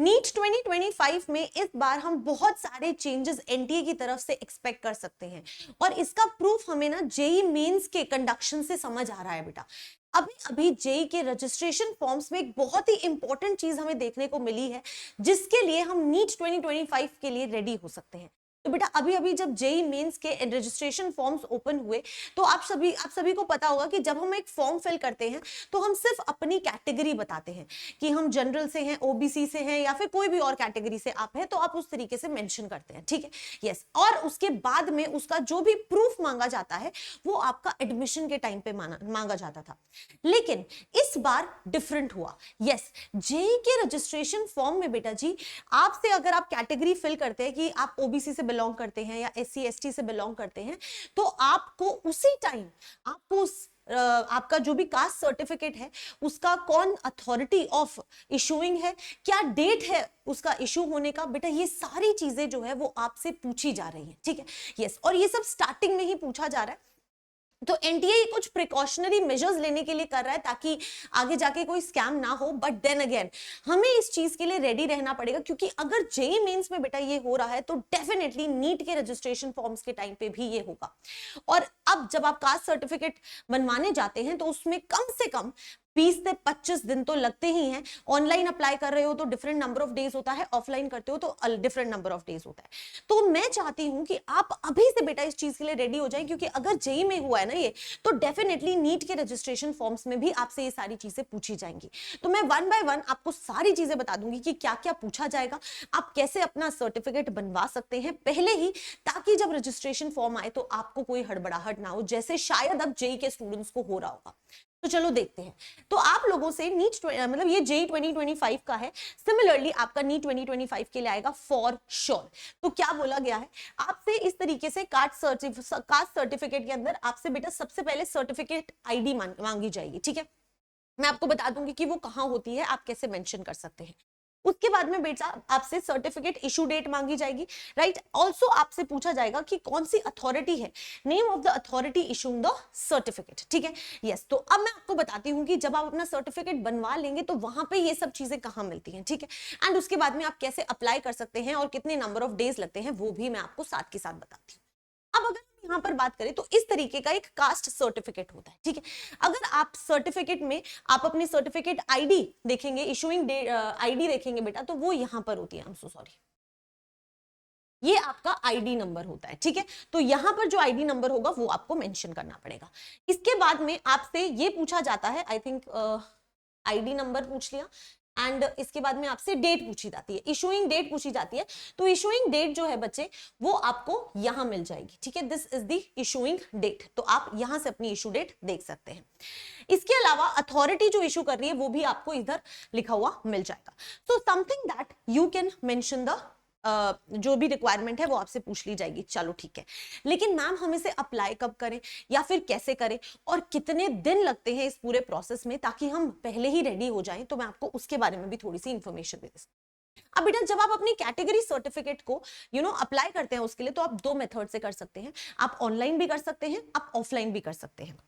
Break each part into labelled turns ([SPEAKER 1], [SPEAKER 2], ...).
[SPEAKER 1] NEET 2025 में इस बार हम बहुत सारे चेंजेस एनटीए की तरफ से एक्सपेक्ट कर सकते हैं और इसका प्रूफ हमें ना जेई मेंस के कंडक्शन से समझ आ रहा है बेटा। अभी अभी जेई के रजिस्ट्रेशन फॉर्म्स में एक बहुत ही इंपॉर्टेंट चीज हमें देखने को मिली है जिसके लिए हम नीट 2025 के लिए रेडी हो सकते हैं। तो बेटा अभी अभी जब जेई मेंस के रजिस्ट्रेशन फॉर्म्स ओपन हुए तो आप सभी को पता होगा कि जब हम एक फॉर्म फिल करते हैं तो हम सिर्फ अपनी कैटेगरी बताते हैं कि हम जनरल से हैं, ओबीसी से हैं या फिर कोई भी और कैटेगरी से आप हैं, तो आप उस तरीके से मेंशन करते हैं, ठीक है। यस, और उसके बाद में उसका जो भी प्रूफ मांगा जाता है वो आपका एडमिशन के टाइम पे मांगा जाता था। लेकिन इस बार डिफरेंट हुआ। यस, जेई के रजिस्ट्रेशन फॉर्म में बेटा जी आपसे अगर आप कैटेगरी फिल करते हैं कि आप ओबीसी से बिलोंग करते हैं या एससी एसटी से बिलोंग करते हैं, तो आपको उसी टाइम आपको आपका जो भी कास्ट सर्टिफिकेट है उसका कौन अथॉरिटी ऑफ इशूइंग है, क्या डेट है उसका इशू होने का, बेटा ये सारी चीजें जो है वो आपसे पूछी जा रही है, ठीक है। यस, और ये सब स्टार्टिंग में ही पूछा जा रहा है। तो एनटीए कुछ प्रिकॉशनरी मेजर्स लेने के लिए कर रहा है ताकि आगे जाके कोई स्कैम ना हो, बट देन अगेन हमें इस चीज के लिए रेडी रहना पड़ेगा क्योंकि अगर जेई मेंस में बेटा ये हो रहा है तो डेफिनेटली नीट के रजिस्ट्रेशन फॉर्म्स के टाइम पे भी ये होगा। और अब जब आप कास्ट सर्टिफिकेट बनवाने जाते हैं तो उसमें कम से कम 20 से 25 दिन तो लगते ही हैं। ऑनलाइन अप्लाई कर रहे हो तो डिफरेंट नंबर ऑफ डेज होता है, ऑफलाइन करते हो तो डिफरेंट नंबर ऑफ डेज होता है। तो मैं चाहती हूं कि आप अभी से बेटा इस चीज के लिए रेडी हो जाएं क्योंकि अगर जेई में हुआ है ना ये, तो डेफिनेटली नीट के रजिस्ट्रेशन फॉर्म्स में भी आपसे ये सारी चीजें पूछी जाएंगी। तो मैं वन बाय वन आपको सारी चीजें बता दूंगी कि क्या क्या पूछा जाएगा, आप कैसे अपना सर्टिफिकेट बनवा सकते हैं पहले ही, ताकि जब रजिस्ट्रेशन फॉर्म आए तो आपको कोई हड़बड़ाहट ना हो जैसे शायद अब जेई के स्टूडेंट्स को हो रहा होगा। तो चलो देखते हैं। तो आप लोगों से नीट मतलब ये जेई 2025 का है, सिमिलरली आपका नीट 2025 के लिए आएगा फॉर श्योर। तो क्या बोला गया है आपसे, इस तरीके से कास्ट सर्टिफिकेट के अंदर आपसे बेटा सबसे पहले सर्टिफिकेट आईडी मांगी जाएगी, ठीक है। मैं आपको बता दूंगी कि वो कहां होती है, आप कैसे मेंशन कर सकते हैं। उसके बाद में बेटा आपसे सर्टिफिकेट इशू डेट मांगी जाएगी, राइट। ऑल्सो आपसे पूछा जाएगा कि कौन सी अथॉरिटी है, name of the authority issuing the certificate, ठीक है। यस, तो अब मैं आपको बताती हूँ कि जब आप अपना सर्टिफिकेट बनवा लेंगे तो वहां पे ये सब चीजें कहाँ मिलती हैं, ठीक है। एंड उसके बाद में आप कैसे अप्लाई कर सकते हैं और कितने नंबर ऑफ डेज लगते हैं वो भी मैं आपको साथ के साथ बताती हूँ। अब अगर हम यहां पर बात करें तो इस तरीके का एक कास्ट सर्टिफिकेट होता है, ठीक है। अगर आप सर्टिफिकेट में आप अपनी सर्टिफिकेट आईडी देखेंगे, इशूइंग आईडी देखेंगे बेटा, तो वो यहां पर होती है, आई एम सो सॉरी, ये आपका आईडी नंबर होता है, ठीक है। तो यहां पर जो आईडी नंबर होगा वो आपको मेंशन करना पड़ेगा। इसके बाद में आपसे ये पूछा जाता है, आई थिंक आईडी नंबर पूछ लिया, एंड इसके बाद में आपसे डेट पूछी जाती है, इशूइंग डेट पूछी जाती है। तो इशूइंग डेट जो है बच्चे वो आपको यहां मिल जाएगी, ठीक है। This is the issuing date, तो आप यहां से अपनी इशू डेट देख सकते हैं। इसके अलावा अथॉरिटी जो इशू कर रही है वो भी आपको इधर लिखा हुआ मिल जाएगा। So something that you can mention the जो भी रिक्वायरमेंट है वो आपसे पूछ ली जाएगी, चलो ठीक है। लेकिन मैम हम इसे अप्लाई कब करें या फिर कैसे करें और कितने दिन लगते हैं इस पूरे प्रोसेस में ताकि हम पहले ही रेडी हो जाएं, तो मैं आपको उसके बारे में भी थोड़ी सी इंफॉर्मेशन दे दूं। अब बेटा जब आप अपनी कैटेगरी सर्टिफिकेट को अप्लाई करते हैं उसके लिए, तो आप दो मेथड से कर सकते हैं। आप ऑनलाइन भी कर सकते हैं, आप ऑफलाइन भी कर सकते हैं।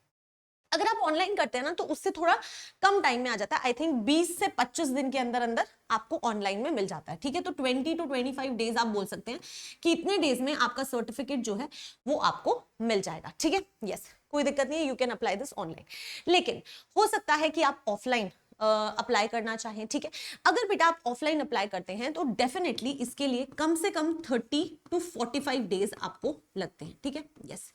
[SPEAKER 1] अगर आप ऑनलाइन करते हैं ना तो उससे थोड़ा कम टाइम में आ जाता है, आई थिंक 20 से 25 दिन के अंदर अंदर आपको ऑनलाइन में मिल जाता है, ठीक है। तो 20 to 25 डेज आप बोल सकते हैं कि इतने डेज में आपका सर्टिफिकेट जो है वो आपको मिल जाएगा, ठीक है। यस, कोई दिक्कत नहीं है, you can apply this online. लेकिन हो सकता है कि आप ऑफलाइन अप्लाई करना चाहें, ठीक है। अगर बेटा आप ऑफलाइन अप्लाई करते हैं तो डेफिनेटली इसके लिए कम से कम 30 to 45 डेज आपको लगते हैं, ठीक है। यस,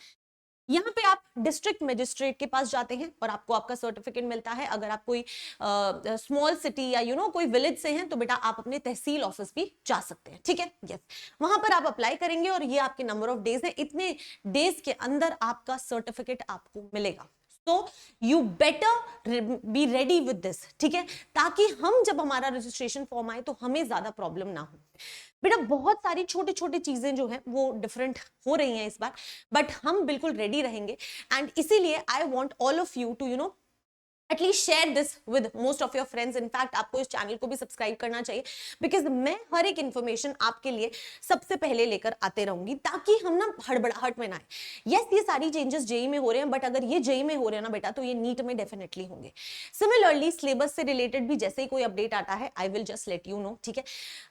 [SPEAKER 1] यहाँ पे आप डिस्ट्रिक्ट मजिस्ट्रेट के पास जाते हैं और आपको आपका सर्टिफिकेट मिलता है। अगर आप कोई स्मॉल सिटी या कोई विलेज से हैं तो बेटा आप अपने तहसील ऑफिस भी जा सकते हैं, ठीक है। यस, वहां पर आप अप्लाई करेंगे और ये आपके नंबर ऑफ डेज है, इतने डेज के अंदर आपका सर्टिफिकेट आपको मिलेगा। तो you better be ready with this, ठीक है, ताकि हम जब हमारा रजिस्ट्रेशन फॉर्म आए तो हमें ज्यादा प्रॉब्लम ना हो। बेटा बहुत सारी छोटी छोटी चीजें जो है वो डिफरेंट हो रही हैं इस बार, बट हम बिल्कुल रेडी रहेंगे। एंड इसीलिए I want all of you to at least share this with most of your friends. In fact आपको इस चैनल को भी सब्सक्राइब करना चाहिए, बिकॉज मैं हर एक इंफॉर्मेशन आपके लिए सबसे पहले लेकर आते रहूंगी, ताकि हम ना हड़बड़ाहट में ना आए। यस, ये सारी चेंजेस जेई में हो रहे हैं, बट अगर ये जेई में हो रहे हैं ना बेटा, तो ये नीट में डेफिनेटली होंगे। सिमिलरली सिलेबस से रिलेटेड भी जैसे ही कोई अपडेट आता है, I will just let you know, ठीक है।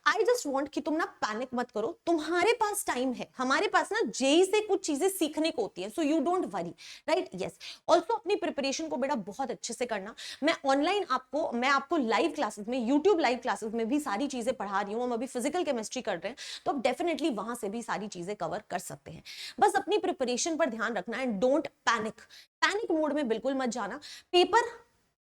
[SPEAKER 1] आई जस्ट वॉन्ट कि तुम ना पैनिक मत करो, तुम्हारे पास टाइम है, हमारे पास ना जेई से कुछ चीजें सीखने को होती है, so you don't worry, right. Yes, also अपनी प्रिपरेशन को बेटा बहुत अच्छे से करना। मैं आपको लाइव क्लासेस में, यूट्यूब लाइव क्लासेस में भी सारी चीजें पढ़ा रही हूँ। हम अभी फिजिकल केमिस्ट्री कर रहे हैं, तो आप डेफिनेटली वहां से भी सारी चीजें कवर कर सकते हैं। बस अपनी प्रिपरेशन पर ध्यान रखना and don't panic. Panic mode में बिल्कुल मत जाना। पेपर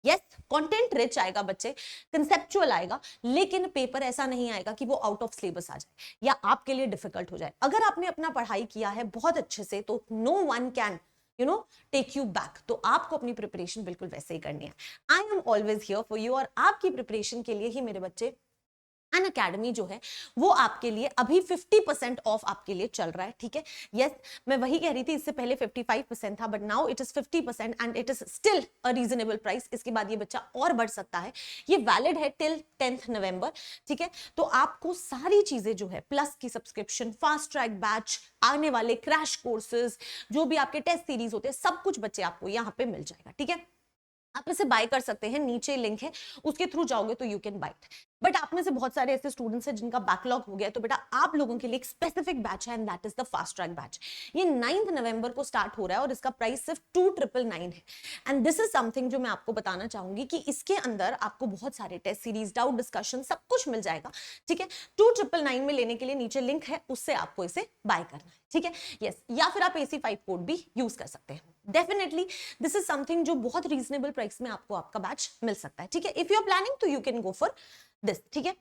[SPEAKER 1] यस कंटेंट रिच आएगा बच्चे, कंसेप्चुअल आएगा, लेकिन पेपर ऐसा नहीं आएगा कि वो आउट ऑफ सिलेबस आ जाए या आपके लिए डिफिकल्ट हो जाए। अगर आपने अपना पढ़ाई किया है बहुत अच्छे से, तो no one can take you back. तो आपको अपनी प्रिपरेशन बिल्कुल वैसे ही करनी है। I am always here for you, और आपकी प्रिपरेशन के लिए ही मेरे बच्चे अन अकेडमी जो है वो आपके लिए अभी 50% ऑफ आपके लिए चल रहा है, ठीक है। यस, मैं वही कह रही थी, इससे पहले 55% था, but now it is 50% and it is still a reasonable price. इसके बाद ये बच्चा और बढ़ सकता है। ये वैलिड है टिल 10th नवंबर, ठीक है। तो आपको सारी चीजें जो है, प्लस की सब्सक्रिप्शन, फास्ट ट्रैक बैच, आने वाले क्रैश कोर्सेज, जो भी आपके टेस्ट सीरीज होते हैं, सब कुछ बच्चे आपको यहाँ पे मिल जाएगा, ठीक है। आप इसे बाय कर सकते हैं, नीचे लिंक है, उसके थ्रू जाओगे तो you can buy it. But आप में से बहुत सारे ऐसे स्टूडेंट्स हैं जिनका बैकलॉग हो गया है, तो बेटा आप लोगों के लिए एक स्पेसिफिक बैच है and that is the fast track batch. ये 9th नवंबर को स्टार्ट हो रहा है और इसका प्राइस सिर्फ 2999 है। एंड दिस इज समथिंग जो मैं आपको बताना चाहूंगी कि इसके अंदर आपको बहुत सारे टेस्ट सीरीज, डाउट डिस्कशन, सब कुछ मिल जाएगा, ठीक है। 2999 में लेने के लिए नीचे लिंक है, उससे आपको इसे बाय करना है, ठीक है। यस, या फिर आप AC5 कोड भी यूज कर सकते हैं। डेफिनेटली दिस इज समथिंग जो बहुत रीजनेबल प्राइस में आपको आपका बैच मिल सकता है, ठीक है। इफ यू आर प्लानिंग तो you can go for this, ठीक है।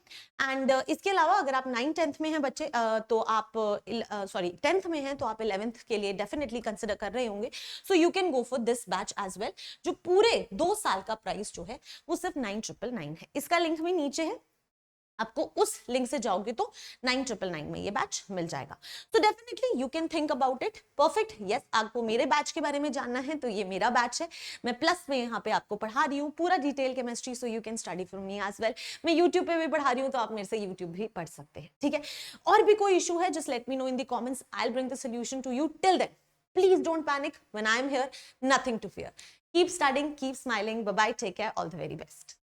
[SPEAKER 1] एंड इसके अलावा अगर आप 9th 10th में हैं बच्चे, तो आप 10th में हैं, तो आप 11th के लिए डेफिनेटली कंसिडर कर रहे होंगे, so you can go for this batch as well, जो पूरे 2 साल का प्राइस जो है वो सिर्फ 9999 है। इसका लिंक भी नीचे है, आपको उस लिंक से जाओगे तो 9999 में ये बैच मिल जाएगा। तो definitely you can think about it. Perfect, yes, आपको मेरे बैच के बारे में जानना है तो ये मेरा बैच है। मैं प्लस में यहाँ पे आपको पढ़ा रही हूँ पूरा detail chemistry, so you can study from me as well. मैं यूट्यूब पे भी पढ़ा रही हूँ, तो आप मेरे से यूट्यूब भी पढ़ सकते हैं, ठीक है। और भी कोई इशू है, just let me know in the comments, I will bring the solution to you. Till then please don't panic, when I am here, nothing to fear. Keep studying, keep smiling. Bye bye, take care, all the very best.